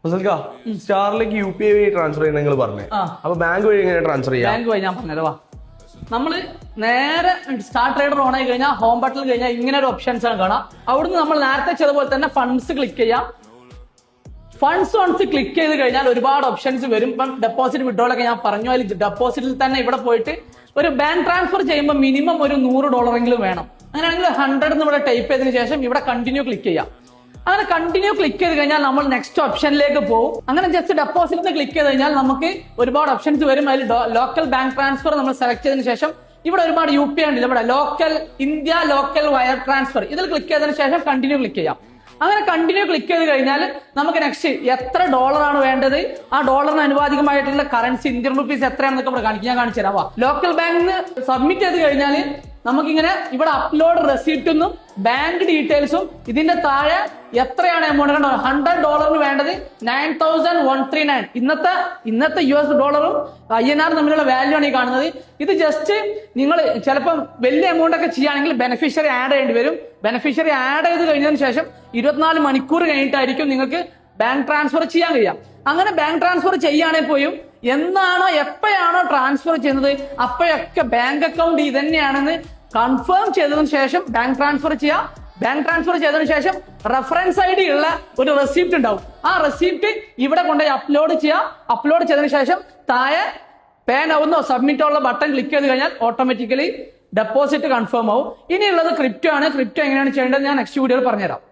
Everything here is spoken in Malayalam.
സ്റ്റാറിലേക്ക് UPI വഴി ട്രാൻസ്ഫർ ചെയ്യുന്ന നിങ്ങൾ പറഞ്ഞു. അപ്പൊ ബാങ്ക് വഴി എങ്ങനെ ട്രാൻസ്ഫർ ചെയ്യാം? ബാങ്ക് വഴി ഞാൻ പറഞ്ഞത് നമ്മള് നേരെ സ്റ്റാർ ട്രേഡർ ഓൺ ആയി കഴിഞ്ഞാൽ ഹോം ബട്ടണിൽ കഴിഞ്ഞാൽ ഇങ്ങനെ ഒരു ഓപ്ഷൻസ് ആണ് കാണാം. അവിടുന്ന് നമ്മൾ നേരത്തെ ചെയ്തപോലെ തന്നെ ഫണ്ട്സ് ക്ലിക്ക് ചെയ്യാം. ഫണ്ട്സ് വൺസ് ക്ലിക്ക് ചെയ്ത് കഴിഞ്ഞാൽ ഒരുപാട് ഓപ്ഷൻസ് വരും. ഇപ്പം ഡെപ്പോസിറ്റ് വിഡ്രോൾ ഒക്കെ ഞാൻ പറഞ്ഞു. അതിൽ ഡെപ്പോസിറ്റിൽ തന്നെ ഇവിടെ പോയിട്ട് ഒരു ബാങ്ക് ട്രാൻസ്ഫർ ചെയ്യുമ്പോൾ മിനിമം ഒരു $100 വേണം. അങ്ങനെയാണെങ്കിൽ 100 ഇവിടെ ടൈപ്പ് ചെയ്തതിനു ശേഷം ഇവിടെ കണ്ടിന്യൂ ക്ലിക്ക് ചെയ്യാം. അങ്ങനെ കണ്ടിന്യൂ ക്ലിക്ക് ചെയ്ത് കഴിഞ്ഞാൽ നമ്മൾ നെക്സ്റ്റ് ഓപ്ഷനിലേക്ക് പോകും. അങ്ങനെ ജസ്റ്റ് ഡെപ്പോസിറ്റ് ക്ലിക്ക് ചെയ്ത് കഴിഞ്ഞാൽ നമുക്ക് ഒരുപാട് ഓപ്ഷൻസ് വരും. അതിൽ ലോക്കൽ ബാങ്ക് ട്രാൻസ്ഫർ നമ്മൾ സെലക്ട് ചെയ്തതിനു ശേഷം ഇവിടെ ഒരുപാട് UPI ഉണ്ട്. ഇവിടെ ഇന്ത്യ ലോക്കൽ വയർ ട്രാൻസ്ഫർ ഇതിൽ ക്ലിക്ക് ചെയ്തതിനു ശേഷം കണ്ടിന്യൂ ക്ലിക്ക് ചെയ്യാം. അങ്ങനെ കണ്ടിന്യൂ ക്ലിക്ക് ചെയ്ത് കഴിഞ്ഞാൽ നമുക്ക് നെക്സ്റ്റ് എത്ര ഡോളറാണ് വേണ്ടത്, ആ ഡോളറിന് അനുപാതികമായിട്ടുള്ള കറൻസി ഇന്ത്യൻ റുപ്പീസ് എത്രയാണെന്നൊക്കെ കാണിക്കും. ഞാൻ കാണിച്ചു തരാം. ലോക്കൽ ബാങ്കിന് സബ്മിറ്റ് ചെയ്ത് കഴിഞ്ഞാൽ നമുക്കിങ്ങനെ ഇവിടെ അപ്ലോഡ് റെസിപ്റ്റും ബാങ്ക് ഡീറ്റെയിൽസും ഇതിന്റെ താഴെ എത്രയാണ് എമൗണ്ട് കണ്ടോ. $100 വേണ്ടത് 9139. ഇന്നത്തെ US ഡോളറും INR തമ്മിലുള്ള വാല്യൂ ആണ് ഈ കാണുന്നത്. ഇത് ജസ്റ്റ് നിങ്ങൾ ചിലപ്പം വലിയ എമൗണ്ട് ഒക്കെ ചെയ്യുകയാണെങ്കിൽ ബെനിഫിഷ്യറി ആഡ് ചെയ്യേണ്ടി വരും. ബെനിഫിഷ്യറി ആഡ് ചെയ്ത് കഴിഞ്ഞതിന് ശേഷം 24 മണിക്കൂർ കഴിഞ്ഞിട്ടായിരിക്കും നിങ്ങൾക്ക് ബാങ്ക് ട്രാൻസ്ഫർ ചെയ്യാൻ കഴിയാം. അങ്ങനെ ബാങ്ക് ട്രാൻസ്ഫർ ചെയ്യുകയാണെങ്കിൽ പോയും എന്നാണോ എപ്പോഴാണോ ട്രാൻസ്ഫർ ചെയ്യുന്നത് അപ്പോഴൊക്കെ ബാങ്ക് അക്കൗണ്ട് ഇത് തന്നെയാണെന്ന് കൺഫേം ചെയ്തതിനു ശേഷം ബാങ്ക് ട്രാൻസ്ഫർ ചെയ്യാം. ബാങ്ക് ട്രാൻസ്ഫർ ചെയ്തതിനു ശേഷം റെഫറൻസ് ID ഉള്ള ഒരു റെസിപ്റ്റ് ഉണ്ടാവും. ആ റെസിപ്റ്റ് ഇവിടെ കൊണ്ടുപോയി അപ്ലോഡ് ചെയ്യാം. അപ്ലോഡ് ചെയ്തതിനു ശേഷം താഴെ പേ നൗന്നോ സബ്മിറ്റ് ഉള്ള ബട്ടൺ ക്ലിക്ക് ചെയ്ത് കഴിഞ്ഞാൽ ഓട്ടോമാറ്റിക്കലി ഡെപ്പോസിറ്റ് കൺഫേം ആവും. ഇനിയുള്ളത് ക്രിപ്റ്റോ ആണ്. ക്രിപ്റ്റോ എങ്ങനെയാണ് ചെയ്യേണ്ടത് ഞാൻ നെക്സ്റ്റ് വീഡിയോയിൽ പറഞ്ഞുതരാം.